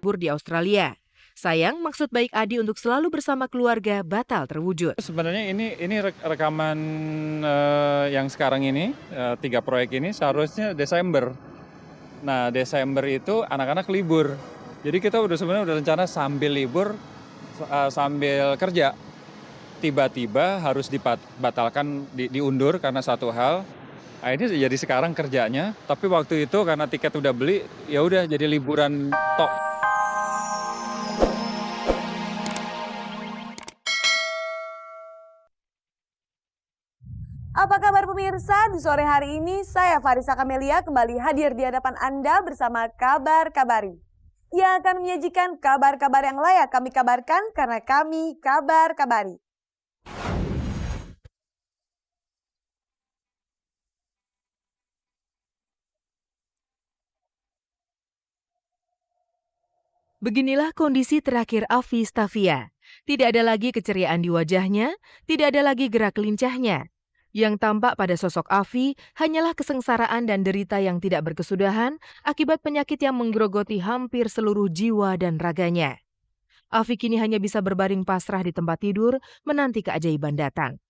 berlibur di Australia. Sayang, maksud baik Adi untuk selalu bersama keluarga batal terwujud. Sebenarnya ini rekaman yang sekarang ini, 3 proyek ini seharusnya Desember. Nah, Desember itu anak-anak libur. Jadi kita sebenarnya udah rencana sambil libur, sambil kerja. Tiba-tiba harus dibatalkan, diundur karena satu hal. Nah, ini jadi sekarang kerjanya, tapi waktu itu karena tiket udah beli, ya udah jadi liburan tok. Apa kabar pemirsa? Di sore hari ini saya Farisa Kamelia kembali hadir di hadapan Anda bersama Kabar Kabari. Yang akan menyajikan kabar-kabar yang layak kami kabarkan karena kami Kabar Kabari. Beginilah kondisi terakhir Afi Stavia. Tidak ada lagi keceriaan di wajahnya, tidak ada lagi gerak lincahnya. Yang tampak pada sosok Afi hanyalah kesengsaraan dan derita yang tidak berkesudahan akibat penyakit yang menggerogoti hampir seluruh jiwa dan raganya. Afi kini hanya bisa berbaring pasrah di tempat tidur menanti keajaiban datang.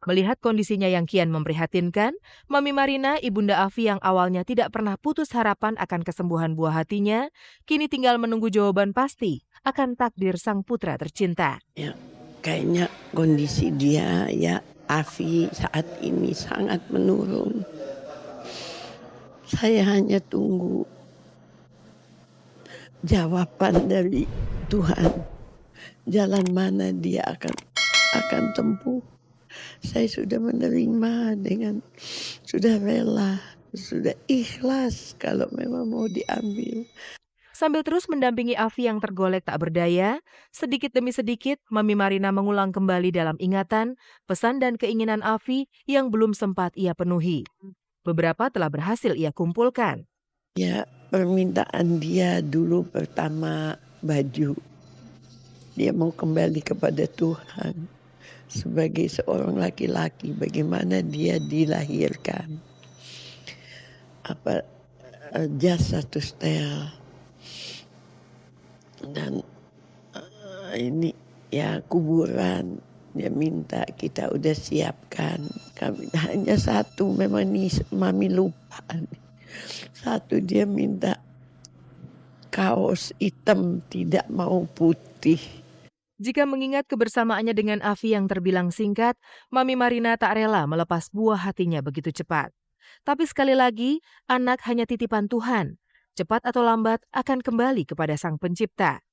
Melihat kondisinya yang kian memprihatinkan, Mami Marina, ibunda Afi yang awalnya tidak pernah putus harapan akan kesembuhan buah hatinya, kini tinggal menunggu jawaban pasti akan takdir sang putra tercinta. Ya, kayaknya kondisi dia ya Afi saat ini sangat menurun. Saya hanya tunggu jawaban dari Tuhan. Jalan mana dia akan tempuh. Saya sudah menerima sudah rela, sudah ikhlas kalau memang mau diambil. Sambil terus mendampingi Afi yang tergolek tak berdaya, sedikit demi sedikit Mami Marina mengulang kembali dalam ingatan pesan dan keinginan Afi yang belum sempat ia penuhi. Beberapa telah berhasil ia kumpulkan. Ya, permintaan dia dulu pertama baju. Dia mau kembali kepada Tuhan. Sebagai seorang laki-laki, bagaimana dia dilahirkan. Jas 1 setel. Dan ini ya kuburan, dia minta kita udah siapkan. Kami hanya satu, memang nih Mami lupa. Satu dia minta kaos hitam, tidak mau putih. Jika mengingat kebersamaannya dengan Afi yang terbilang singkat, Mami Marina tak rela melepas buah hatinya begitu cepat. Tapi sekali lagi, anak hanya titipan Tuhan. Cepat atau lambat akan kembali kepada Sang Pencipta.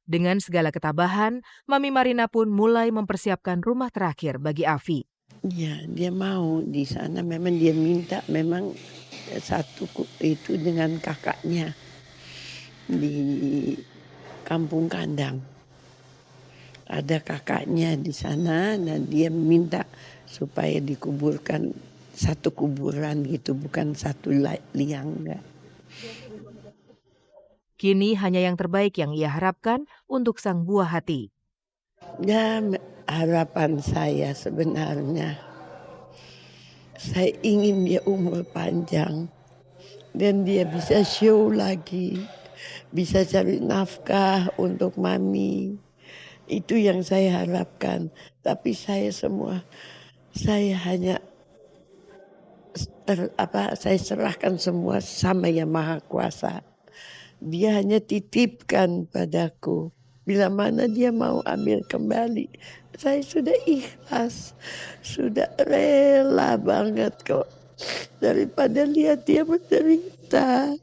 Dengan segala ketabahan, Mami Marina pun mulai mempersiapkan rumah terakhir bagi Afi. Ya, dia mau di sana, memang dia minta memang satu itu dengan kakaknya di Kampung Kandang. Ada kakaknya di sana dan dia minta supaya dikuburkan satu kuburan gitu, bukan satu liang. Enggak. Kini hanya yang terbaik yang ia harapkan untuk sang buah hati. Ya, harapan saya sebenarnya, saya ingin dia umur panjang dan dia bisa show lagi, bisa cari nafkah untuk Mami. Itu yang saya harapkan. Tapi saya hanya saya serahkan semua sama Yang Maha Kuasa. Dia hanya titipkan padaku. Bila mana dia mau ambil kembali, saya sudah ikhlas, sudah rela banget kok. Daripada lihat dia menderita.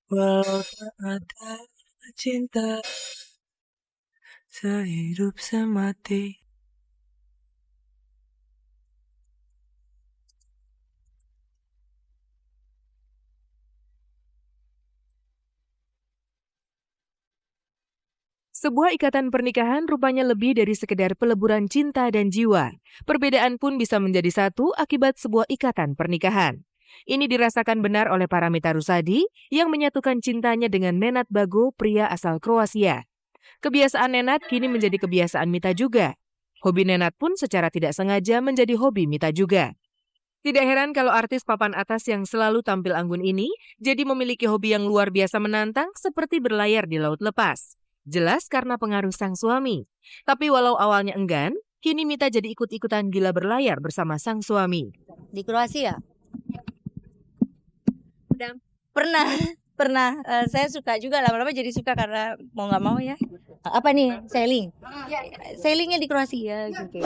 Walau tak ada cinta sehidup semati. Sebuah ikatan pernikahan rupanya lebih dari sekedar peleburan cinta dan jiwa. Perbedaan pun bisa menjadi satu akibat sebuah ikatan pernikahan. Ini dirasakan benar oleh Paramita Rusadi yang menyatukan cintanya dengan Nenad Bago, pria asal Kroasia. Kebiasaan Nenad kini menjadi kebiasaan Mita juga. Hobi Nenad pun secara tidak sengaja menjadi hobi Mita juga. Tidak heran kalau artis papan atas yang selalu tampil anggun ini jadi memiliki hobi yang luar biasa menantang seperti berlayar di laut lepas. Jelas karena pengaruh sang suami. Tapi walau awalnya enggan, kini Mita jadi ikut-ikutan gila berlayar bersama sang suami. Di Kroasia? Udah pernah, pernah. Saya suka juga, lama-lama jadi suka karena mau nggak mau ya. Apa nih, sailing? Sailingnya di Kroasia gitu.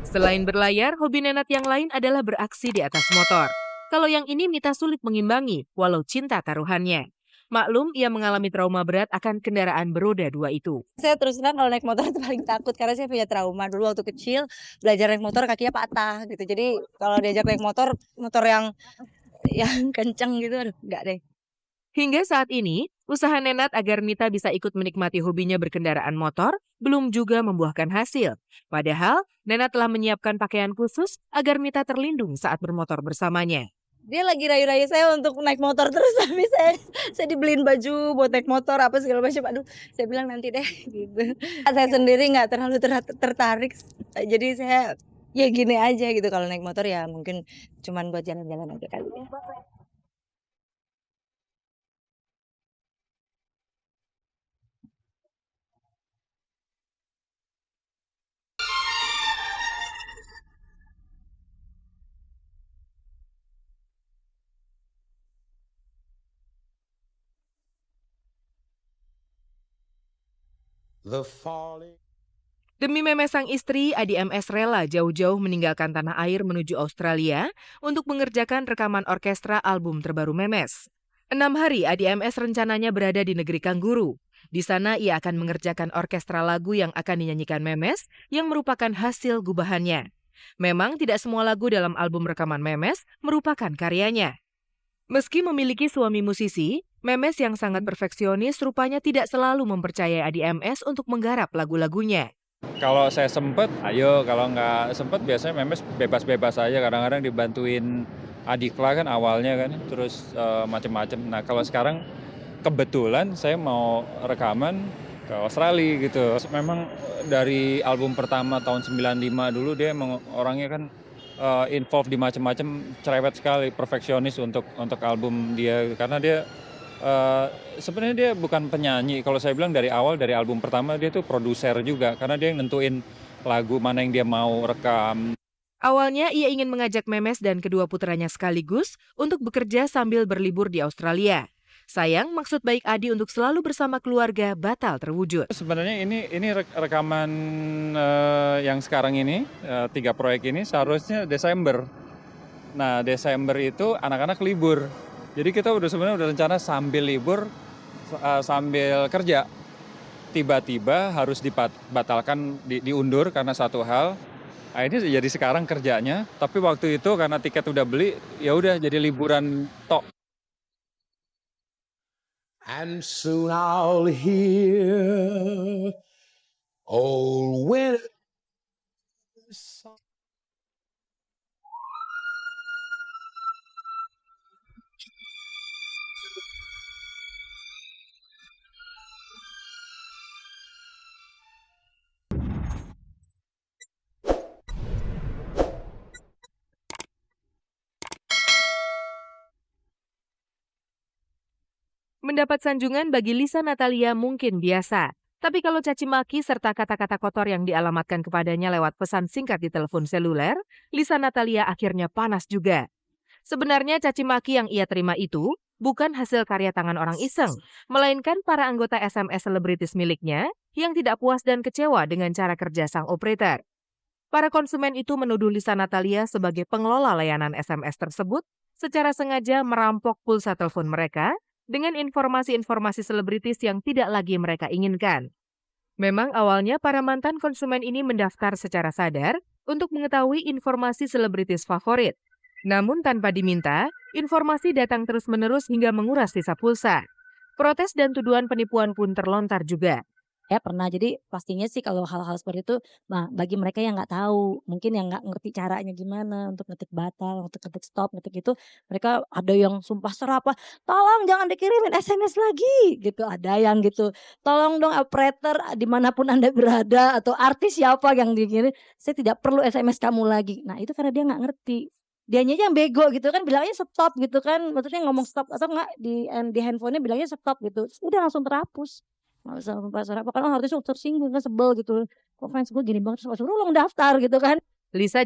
Selain berlayar, hobi Nenat yang lain adalah beraksi di atas motor. Kalau yang ini Mita sulit mengimbangi, walau cinta taruhannya. Maklum, ia mengalami trauma berat akan kendaraan beroda 2 itu. Saya terus terang kalau naik motor itu paling takut karena saya punya trauma. Dulu waktu kecil belajar naik motor kakinya patah gitu. Jadi kalau diajak naik motor yang kenceng gitu, aduh enggak deh. Hingga saat ini, usaha Nenat agar Mita bisa ikut menikmati hobinya berkendaraan motor belum juga membuahkan hasil. Padahal, Nenat telah menyiapkan pakaian khusus agar Mita terlindung saat bermotor bersamanya. Dia lagi rayu-rayu saya untuk naik motor terus, tapi saya dibeliin baju buat naik motor apa segala macam. Aduh, saya bilang nanti deh gitu. Saya sendiri nggak terlalu tertarik, jadi saya ya gini aja gitu. Kalau naik motor ya mungkin cuman buat jalan-jalan aja kali ya. Demi memes sang istri, Adi MS rela jauh-jauh meninggalkan tanah air menuju Australia untuk mengerjakan rekaman orkestra album terbaru Memes. 6 hari Adi MS rencananya berada di negeri Kangguru. Di sana ia akan mengerjakan orkestra lagu yang akan dinyanyikan Memes yang merupakan hasil gubahannya. Memang tidak semua lagu dalam album rekaman Memes merupakan karyanya. Meski memiliki suami musisi, Memes yang sangat perfeksionis rupanya tidak selalu mempercayai Adi MS untuk menggarap lagu-lagunya. Kalau saya sempet, ayo. Kalau nggak sempet, biasanya Memes bebas-bebas aja. Kadang-kadang dibantuin Adikla kan awalnya kan, terus macem-macem. Nah kalau sekarang kebetulan saya mau rekaman ke Australia gitu. Memang dari album pertama tahun 95 dulu dia emang orangnya kan involved di macam-macam, cerewet sekali, perfeksionis untuk album dia, karena dia sebenarnya dia bukan penyanyi. Kalau saya bilang dari awal, dari album pertama dia tuh produser juga, karena dia yang nentuin lagu mana yang dia mau rekam. Awalnya ia ingin mengajak Memes dan kedua putranya sekaligus untuk bekerja sambil berlibur di Australia. Sayang, maksud baik Adi untuk selalu bersama keluarga batal terwujud. Sebenarnya ini rekaman yang sekarang ini, 3 proyek ini seharusnya Desember. Nah Desember itu anak-anak libur. Jadi kita sebenarnya udah rencana sambil libur, sambil kerja. Tiba-tiba harus dibatalkan, diundur karena satu hal. Nah, ini jadi sekarang kerjanya, tapi waktu itu karena tiket udah beli, ya udah jadi liburan tok. And soon I'll hear old winter song. Mendapat sanjungan bagi Lisa Natalia mungkin biasa. Tapi kalau caci maki serta kata-kata kotor yang dialamatkan kepadanya lewat pesan singkat di telepon seluler, Lisa Natalia akhirnya panas juga. Sebenarnya caci maki yang ia terima itu bukan hasil karya tangan orang iseng, melainkan para anggota SMS selebritis miliknya yang tidak puas dan kecewa dengan cara kerja sang operator. Para konsumen itu menuduh Lisa Natalia sebagai pengelola layanan SMS tersebut secara sengaja merampok pulsa telepon mereka dengan informasi-informasi selebritis yang tidak lagi mereka inginkan. Memang awalnya para mantan konsumen ini mendaftar secara sadar untuk mengetahui informasi selebritis favorit. Namun tanpa diminta, informasi datang terus-menerus hingga menguras sisa pulsa. Protes dan tuduhan penipuan pun terlontar juga. Ya pernah, jadi pastinya sih kalau hal-hal seperti itu, nah bagi mereka yang nggak tahu, mungkin yang nggak ngerti caranya gimana untuk ngetik batal, untuk ngetik stop, ngetik itu, mereka ada yang sumpah serapah, tolong jangan dikirimin SMS lagi, gitu. Ada yang gitu, tolong dong operator dimanapun Anda berada atau artis siapa yang dikirim, saya tidak perlu SMS kamu lagi. Nah itu karena dia nggak ngerti. dianya aja yang bego gitu kan, bilangnya stop gitu kan, maksudnya ngomong stop atau enggak di handphonenya bilangnya stop gitu, udah langsung terhapus. Nggak usah pasar apa, kan harusnya tersinggung kan, sebel gitu, kok fans gue gini banget, suruh lo daftar gitu kan. Lisa